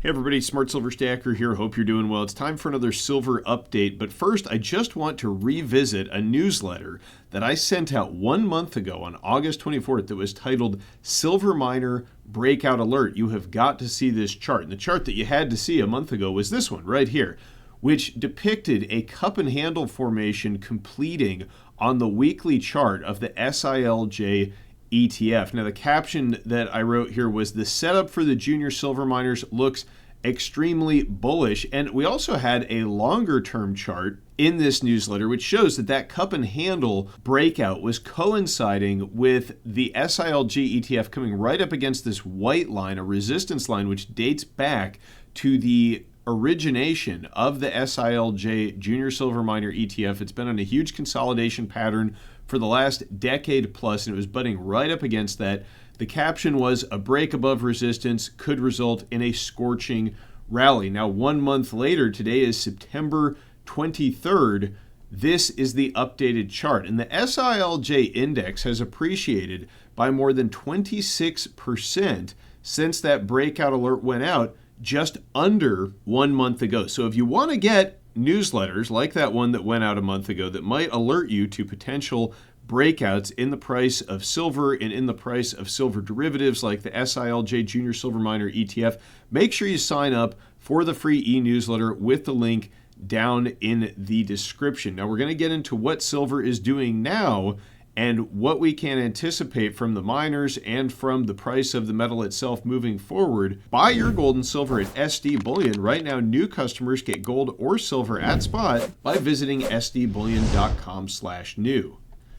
Hey everybody, Smart Silver Stacker here. Hope you're doing well. It's time for another silver update, but first I just want to revisit a newsletter that I sent out 1 month ago on August 24th that was titled Silver Miner Breakout Alert. You have got to see this chart. And the chart that you had to see a month ago was this one right here, which depicted a cup and handle formation completing on the weekly chart of the SILJ ETF. Now, the caption that I wrote here was the setup for the junior silver miners looks extremely bullish. And we also had a longer term chart in this newsletter, which shows that that cup and handle breakout was coinciding with the SILG ETF coming right up against this white line, a resistance line, which dates back to the origination of the SILJ Junior Silver Miner ETF. It's been on a huge consolidation pattern for the last decade plus, and it was butting right up against that. The caption was, a break above resistance could result in a scorching rally. Now, 1 month later, today is September 23rd. This is the updated chart, and the SILJ index has appreciated by more than 26% since that breakout alert went out just under 1 month ago. So if you want to get newsletters like that one that went out a month ago that might alert you to potential breakouts in the price of silver and in the price of silver derivatives like the SILJ Junior Silver Miner ETF, make sure you sign up for the free e-newsletter with the link down in the description. Now we're going to get into what silver is doing now and what we can anticipate from the miners and from the price of the metal itself moving forward. Buy your gold and silver at SD Bullion. Right now, new customers get gold or silver at spot by visiting sdbullion.com/new.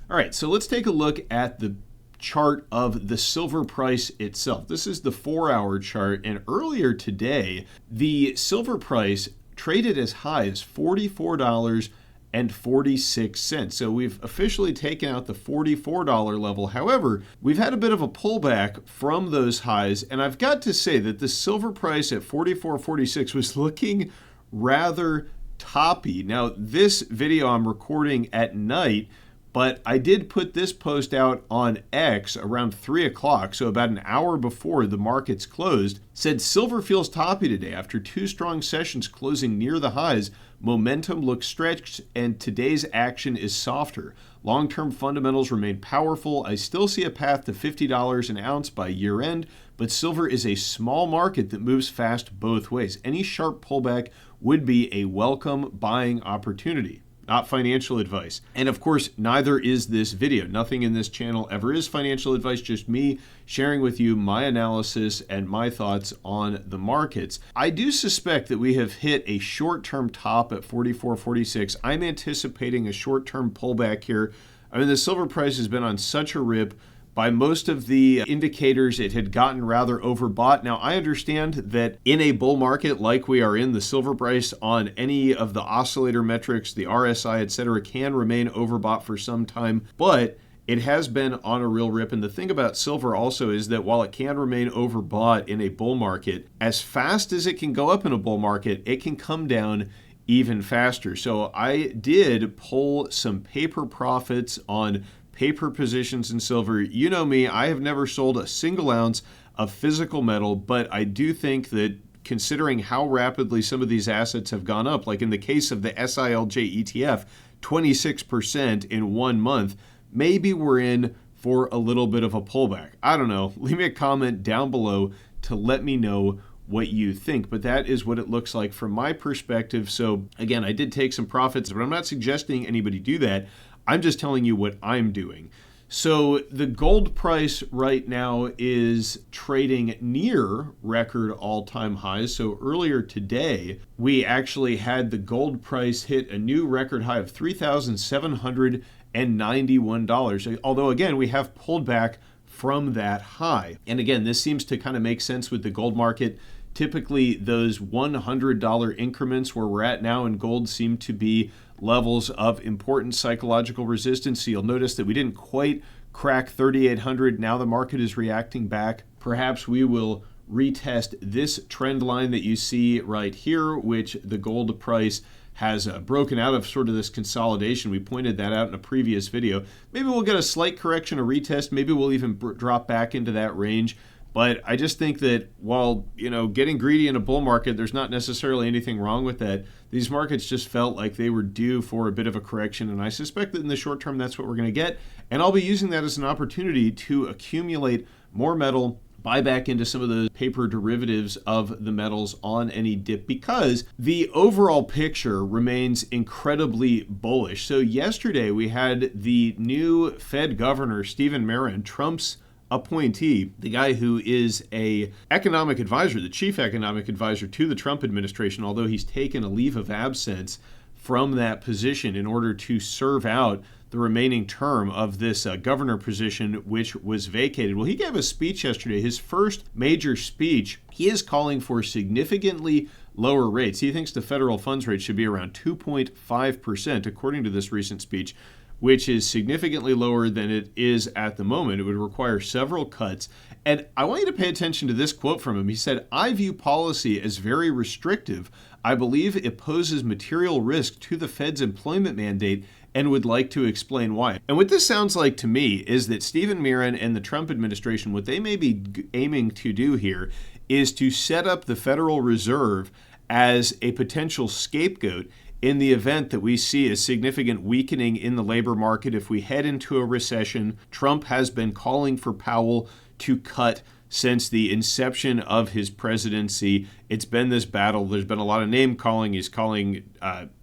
All right, so let's take a look at the chart of the silver price itself. This is the 4-hour chart, and earlier today, the silver price traded as high as $44.46. So we've officially taken out the $44 level. However, we've had a bit of a pullback from those highs, and I've got to say that the silver price at $44.46 was looking rather toppy. Now, this video I'm recording at night, but I did put this post out on X around 3 o'clock, so about an hour before the markets closed, said silver feels toppy today after 2 strong sessions closing near the highs. Momentum looks stretched and today's action is softer. Long-term fundamentals remain powerful. I still see a path to $50 an ounce by year end, but silver is a small market that moves fast both ways. Any sharp pullback would be a welcome buying opportunity. Not financial advice. And of course, neither is this video. Nothing in this channel ever is financial advice, just me sharing with you my analysis and my thoughts on the markets. I do suspect that we have hit a short-term top at 44.46. I'm anticipating a short-term pullback here. I mean, the silver price has been on such a rip. By most of the indicators, it had gotten rather overbought. Now, I understand that in a bull market like we are in, the silver price on any of the oscillator metrics, the RSI, etc., can remain overbought for some time, but it has been on a real rip. And the thing about silver also is that while it can remain overbought in a bull market, as fast as it can go up in a bull market, it can come down even faster. So I did pull some paper profits on paper positions in silver. You know me, I have never sold a single ounce of physical metal, but I do think that considering how rapidly some of these assets have gone up, like in the case of the SILJ ETF, 26% in 1 month, maybe we're in for a little bit of a pullback. I don't know. Leave me a comment down below to let me know what you think, but that is what it looks like from my perspective. So again, I did take some profits, but I'm not suggesting anybody do that. I'm just telling you what I'm doing. So the gold price right now is trading near record all-time highs. So earlier today, we actually had the gold price hit a new record high of $3,791. Although again, we have pulled back from that high. And again, this seems to kind of make sense with the gold market. Typically, those $100 increments where we're at now in gold seem to be levels of important psychological resistance. So you'll notice that we didn't quite crack 3,800. Now the market is reacting back. Perhaps we will retest this trend line that you see right here, which the gold price has broken out of sort of this consolidation. We pointed that out in a previous video. Maybe we'll get a slight correction, a retest. Maybe we'll even drop back into that range. But I just think that while, getting greedy in a bull market, there's not necessarily anything wrong with that. These markets just felt like they were due for a bit of a correction, and I suspect that in the short term, that's what we're going to get. And I'll be using that as an opportunity to accumulate more metal, buy back into some of the paper derivatives of the metals on any dip, because the overall picture remains incredibly bullish. So yesterday we had the new Fed governor, Stephen Barron, Trump's appointee, the guy who is a economic advisor, the chief economic advisor to the Trump administration, although he's taken a leave of absence from that position in order to serve out the remaining term of this governor position, which was vacated. Well, he gave a speech yesterday, his first major speech. He is calling for significantly lower rates. He thinks the federal funds rate should be around 2.5%, according to this recent speech, which is significantly lower than it is at the moment. It would require several cuts. And I want you to pay attention to this quote from him. He said, "I view policy as very restrictive. I believe it poses material risk to the Fed's employment mandate and would like to explain why." And what this sounds like to me is that Stephen Barron and the Trump administration, what they may be aiming to do here is to set up the Federal Reserve as a potential scapegoat in the event that we see a significant weakening in the labor market. If we head into a recession, Trump has been calling for Powell to cut since the inception of his presidency. It's been this battle. There's been a lot of name calling. He's calling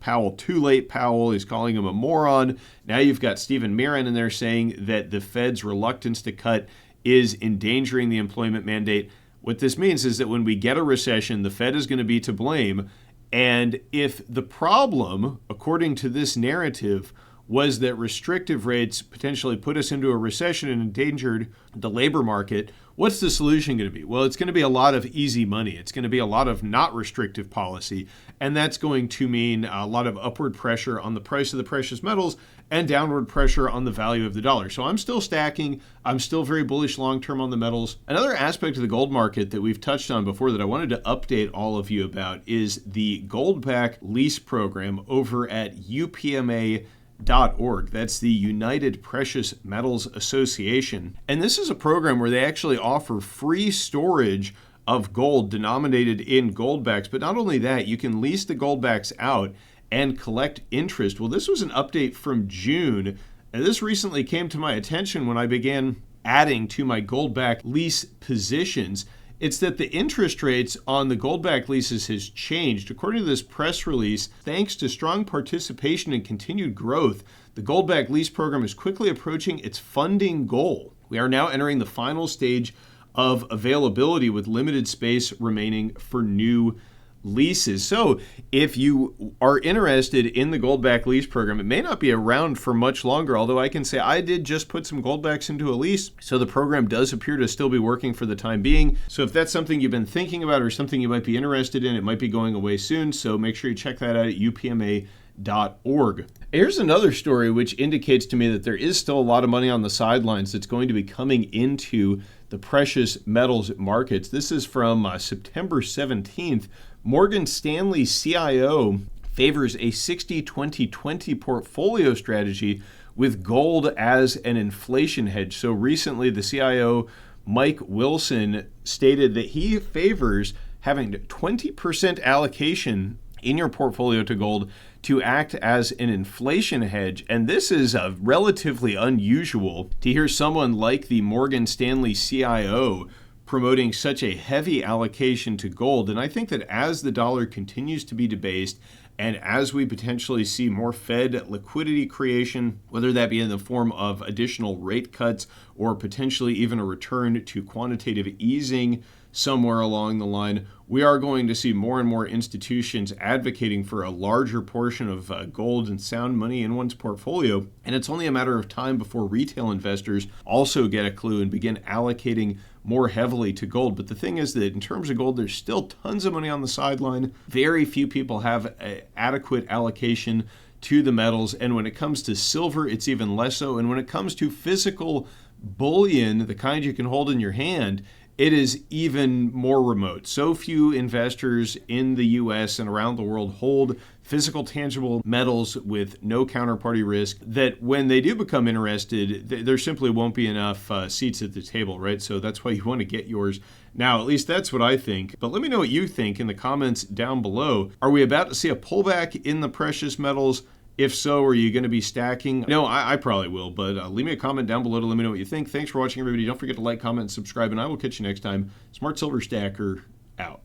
Powell too late Powell. He's calling him a moron. Now you've got Stephen Barron in there saying that the Fed's reluctance to cut is endangering the employment mandate. What this means is that when we get a recession, the Fed is going to be to blame. And if the problem, according to this narrative, was that restrictive rates potentially put us into a recession and endangered the labor market, what's the solution going to be? Well, it's going to be a lot of easy money. It's going to be a lot of not restrictive policy, and that's going to mean a lot of upward pressure on the price of the precious metals and downward pressure on the value of the dollar. So I'm still stacking. I'm still very bullish long-term on the metals. Another aspect of the gold market that we've touched on before that I wanted to update all of you about is the Goldback lease program over at UPMA.org. That's the United Precious Metals Association. And this is a program where they actually offer free storage of gold denominated in goldbacks. But not only that, you can lease the goldbacks out and collect interest. Well, this was an update from June, and this recently came to my attention when I began adding to my Goldback lease positions. It's that the interest rates on the Goldback leases has changed. According to this press release, thanks to strong participation and continued growth, the Goldback lease program is quickly approaching its funding goal. We are now entering the final stage of availability with limited space remaining for new leases. So if you are interested in the Goldback lease program, it may not be around for much longer, although I can say I did just put some Goldbacks into a lease. So the program does appear to still be working for the time being. So if that's something you've been thinking about or something you might be interested in, it might be going away soon. So make sure you check that out at upma.org. Here's another story which indicates to me that there is still a lot of money on the sidelines that's going to be coming into the precious metals markets. This is from September 17th. Morgan Stanley CIO favors a 60-20-20 portfolio strategy with gold as an inflation hedge. So recently, the CIO, Mike Wilson, stated that he favors having 20% allocation in your portfolio to gold to act as an inflation hedge. And this is relatively unusual to hear someone like the Morgan Stanley CIO promoting such a heavy allocation to gold. And I think that as the dollar continues to be debased and as we potentially see more Fed liquidity creation, whether that be in the form of additional rate cuts or potentially even a return to quantitative easing somewhere along the line, we are going to see more and more institutions advocating for a larger portion of gold and sound money in one's portfolio. And it's only a matter of time before retail investors also get a clue and begin allocating more heavily to gold. But the thing is that in terms of gold, there's still tons of money on the sideline. Very few people have an adequate allocation to the metals. And when it comes to silver, it's even less so. And when it comes to physical bullion, the kind you can hold in your hand, it is even more remote. So few investors in the US and around the world hold physical, tangible metals with no counterparty risk that when they do become interested, there simply won't be enough seats at the table, right? So that's why you want to get yours now. At least that's what I think. But let me know what you think in the comments down below. Are we about to see a pullback in the precious metals? If so, are you going to be stacking? No, I probably will, but leave me a comment down below to let me know what you think. Thanks for watching, everybody. Don't forget to like, comment, and subscribe, and I will catch you next time. Smart Silver Stacker, out.